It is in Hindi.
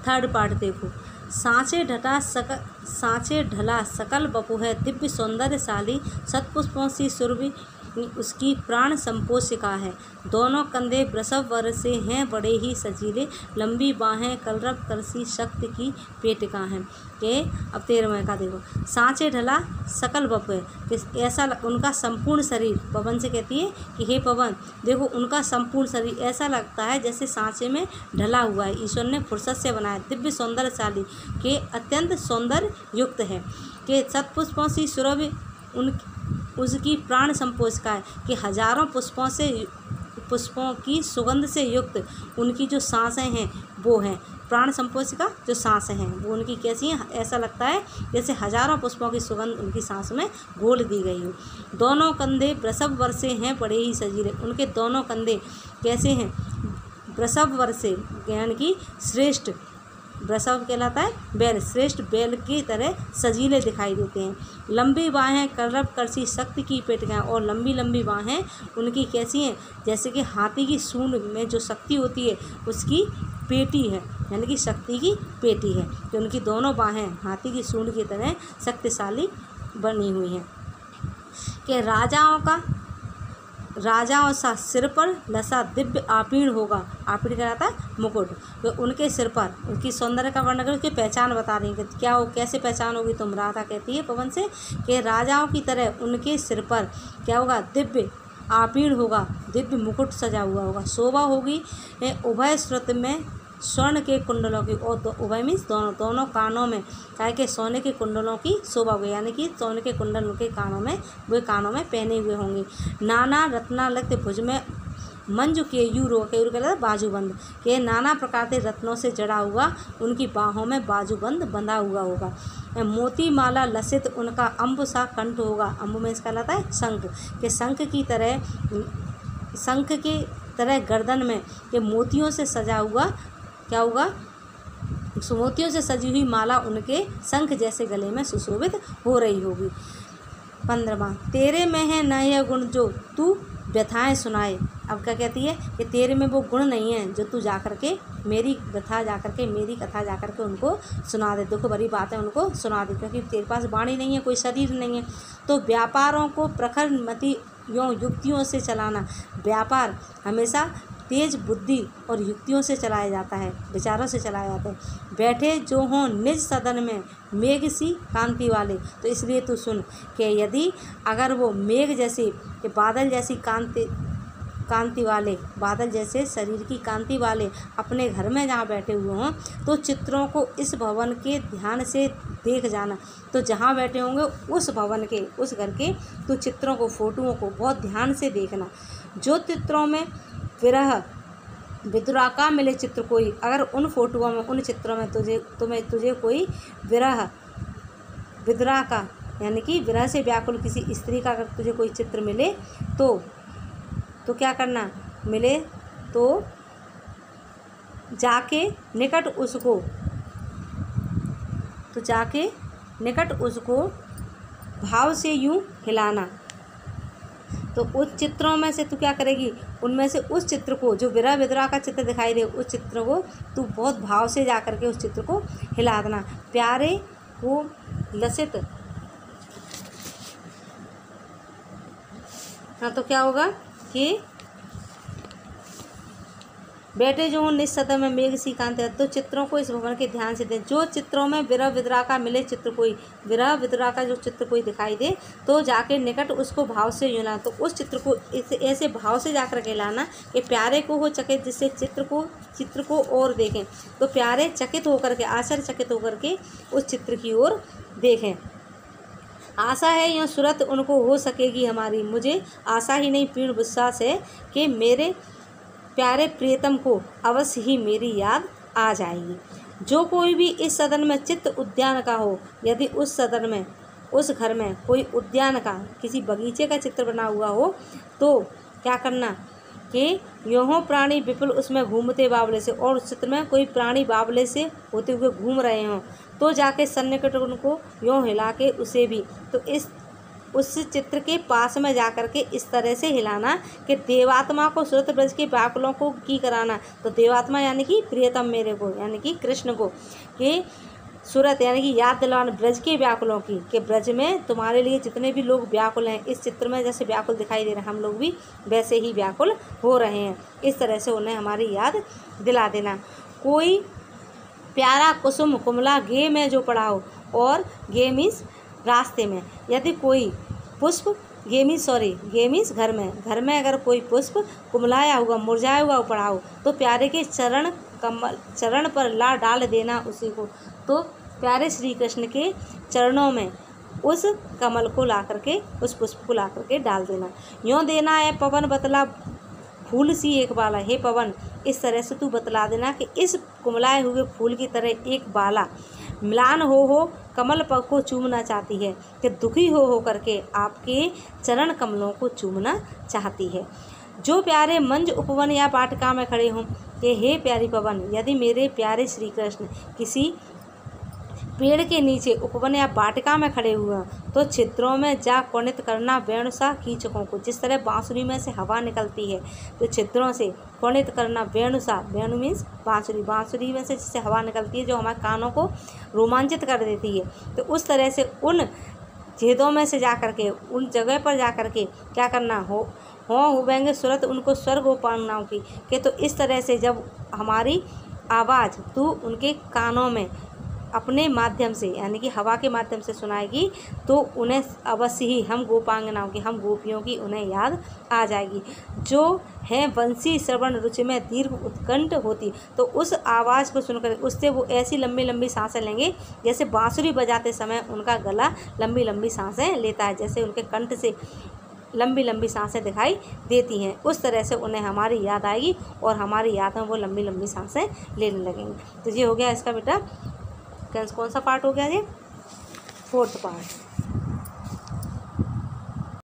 थर्ड पार्ट देखो। सांचे ढला सकल बपु है, दिव्य सौंदर्यशाली, शतपुष्पों सी सुरभि उसकी प्राण संपोषिका है। दोनों कंधे वृषभ वर से हैं बड़े ही सजीले, लंबी बाहें कलरव तरसी शक्ति की पेटिका हैं। के अब 13वें का देखो। सांचे ढला सकल बपु है, कि ऐसा उनका संपूर्ण शरीर, पवन से कहती है कि हे पवन देखो उनका संपूर्ण शरीर ऐसा लगता है जैसे सांचे में ढला हुआ है, ईश्वर ने फुर्सत से बनाया। दिव्य सौंदर्यशाली के अत्यंत सौंदर्य युक्त है, कि शतपुष्पों सी सुरभि उसकी प्राण संपोषिका है, कि हजारों पुष्पों की सुगंध से युक्त उनकी जो सांसें हैं वो हैं प्राण संपोषिका। जो सांसें हैं वो उनकी कैसी हैं, ऐसा लगता है जैसे हजारों पुष्पों की सुगंध उनकी सांस में घोल दी गई हो। दोनों कंधे वृषभ वर से हैं बड़े ही सजीले, उनके दोनों कंधे कैसे हैं, वृषभ वर से यानी कि श्रेष्ठ, वृषभ कहलाता है बैल, श्रेष्ठ बैल की तरह सजीले दिखाई देते हैं। लंबी बाहें कलरव करसी शक्ति की पेटिकाएं, और लंबी लंबी बाहें उनकी कैसी हैं, जैसे कि हाथी की सूंड में जो शक्ति होती है उसकी पेटी है, यानी कि शक्ति की पेटी है, कि उनकी दोनों बाहें हाथी की सूंड की तरह शक्तिशाली बनी हुई हैं। कि राजाओं सा सिर पर लसा दिव्य आपीण होगा, आपीण कहलाता है मुकुट, तो उनके सिर पर उनकी सौंदर्य का वर्णन कर उसकी पहचान बता रही है कि क्या हो, कैसे पहचान होगी। तुम राधा कहती है पवन से कि राजाओं की तरह उनके सिर पर क्या होगा, दिव्य आपीण होगा, दिव्य मुकुट सजा हुआ होगा। शोभा होगी उभय श्रुत में स्वर्ण के कुंडलों की, और उभय मीन्स दोनों कानों में क्या कि सोने के कुंडलों की शोभा होगी, यानी कि सोने के कुंडल उनके कानों में पहने हुए होंगे। नाना रत्नालक्त भुज में मंजू केयूर कहता है बाजूबंद, के नाना प्रकार के रत्नों से जड़ा हुआ उनकी बाहों में बाजूबंद बंधा हुआ होगा। मोती माला लसित उनका अम्ब सा कंठ होगा, अम्ब में इसका कहलाता है शंख, के शंख की तरह गर्दन में के मोतियों से सजा हुआ क्या होगा, मोतियों से सजी हुई माला उनके शंख जैसे गले में सुशोभित हो रही होगी। 15वां, तेरे में है न यह गुण जो तू व्यथाएं सुनाए। अब क्या कहती है कि तेरे में वो गुण नहीं है जो तू जाकर के मेरी व्यथा जाकर के मेरी कथा जाकर के उनको सुना दे। देखो बड़ी बात है, उनको सुना दे, क्योंकि तेरे पास वाणी नहीं है, कोई शरीर नहीं है। तो व्यापारों को प्रखर मति युक्तियों से चलाना, व्यापार हमेशा तेज बुद्धि और युक्तियों से चलाया जाता है, विचारों से चलाया जाता है। बैठे जो हों निज सदन में मेघ सी कांति वाले, तो इसलिए तू सुन कि यदि अगर वो मेघ जैसी कि बादल जैसी कांति वाले, बादल जैसे शरीर की कांति वाले अपने घर में जहाँ बैठे हुए हों, तो चित्रों को इस भवन के ध्यान से देख जाना। तो जहाँ बैठे होंगे उस भवन के, उस घर के, तो चित्रों को, फोटोओं को बहुत ध्यान से देखना। जो चित्रों में विरह विदुरा का मिले चित्र कोई, अगर उन फोटोओं में, उन चित्रों में तुझे कोई विदुरा का यानी कि विरह से व्याकुल किसी स्त्री का अगर तुझे कोई चित्र मिले तो क्या करना, मिले तो जाके निकट उसको भाव से यूं हिलाना। तो उस चित्रों में से तू क्या करेगी, उनमें से उस चित्र को, जो विदुरा का चित्र दिखाई दे, उस चित्र को तू बहुत भाव से जा करके उस चित्र को हिला देना। प्यारे को लसित, हाँ तो क्या होगा कि बैठे जो निज सदन में मेघ सी कांति, तो चित्रों को इस भवन के ध्यान से दें। जो चित्रों में विरह विदुरा का मिले चित्र कोई, विरह विदुरा का जो चित्र कोई दिखाई दे, तो जाके निकट उसको भाव से यूँ लाना। तो उस चित्र को ऐसे भाव से जाकर के लाना कि प्यारे को हो चकित, जिससे चित्र को और देखें। तो प्यारे चकित होकर के, आश्चर्यचकित होकर के उस चित्र की ओर देखें। आशा है यह सूरत उनको हो सकेगी हमारी, मुझे आशा ही नहीं पूर्ण विश्वास है कि मेरे प्यारे प्रियतम को अवश्य ही मेरी याद आ जाएगी। जो कोई भी इस सदन में चित्त उद्यान का हो, यदि उस सदन में, उस घर में कोई उद्यान का, किसी बगीचे का चित्र बना हुआ हो, तो क्या करना कि यों प्राणी विपुल उसमें घूमते बावले से, और उस चित्र में कोई प्राणी बावले से होते हुए घूम रहे हों, तो जाके सन्निकट उनको यों हिला के उसे भी, तो उस चित्र के पास में जा कर के इस तरह से हिलाना कि देवात्मा को सूरत ब्रज के व्याकुलों को की कराना। तो देवात्मा यानी कि प्रियतम मेरे को, यानी कि कृष्ण को, कि सूरत यानी कि याद दिलवाना ब्रज के व्याकुलों की, कि ब्रज में तुम्हारे लिए जितने भी लोग व्याकुल हैं, इस चित्र में जैसे व्याकुल दिखाई दे रहे हैं हम लोग भी वैसे ही व्याकुल हो रहे हैं, इस तरह से उन्हें हमारी याद दिला देना। कोई प्यारा कुसुम कुमला गे में जो पड़ा हो, और गे मीन्स रास्ते में, यदि कोई पुष्प, गे मीन्स घर में अगर कोई पुष्प कुमलाया हुआ मुरझाया हुआ पड़ा हो तो प्यारे के चरण पर ला डाल देना उसी को। तो प्यारे श्री कृष्ण के चरणों में उस कमल को ला करके, उस पुष्प को ला करके डाल देना। यूँ देना है पवन बतला फूल सी एक बाला, हे पवन इस तरह से तू बतला देना कि इस कुमलाए हुए फूल की तरह एक बाला म्लान हो कमल पग को चूमना चाहती है, कि दुखी हो करके आपके चरण कमलों को चूमना चाहती है। जो प्यारे मंज उपवन या वाटिका में खड़े हों, कि हे प्यारी पवन, यदि मेरे प्यारे श्री कृष्ण किसी पेड़ के नीचे उपवन या वाटिका में खड़े हुए हैं तो छिद्रों में जा क्वनित करना वेणुसा कीचकों को। जिस तरह बांसुरी में से हवा निकलती है तो छिद्रों से क्वनित करना वेणुसा, वेणु मीन्स बांसुरी, बांसुरी में से जिससे हवा निकलती है जो हमारे कानों को रोमांचित कर देती है, तो उस तरह से उन छेदों में से जा करके, उन जगह पर जा करके क्या करना होवेंगे सूरत उनको स्वर्ग उपासनाओं की, कि तो इस तरह से जब हमारी आवाज़ तू उनके कानों में अपने माध्यम से यानी कि हवा के माध्यम से सुनाएगी तो उन्हें अवश्य ही हम गोपांगनाओं की, हम गोपियों की उन्हें याद आ जाएगी, जो है वंशी श्रवण रुचि में दीर्घ उत्कंठ होती। तो उस आवाज़ को सुनकर उससे वो ऐसी लंबी लंबी सांसें लेंगे जैसे बांसुरी बजाते समय उनका गला लंबी लंबी सांसें लेता है, जैसे उनके कंठ से लंबी लंबी सांसें दिखाई देती हैं, उस तरह से उन्हें हमारी याद आएगी और हमारी याद में वो लंबी लंबी सांसें लेने लगेंगे। तो ये हो गया इसका बेटा कौन सा पार्ट हो गया, ये 4th पार्ट।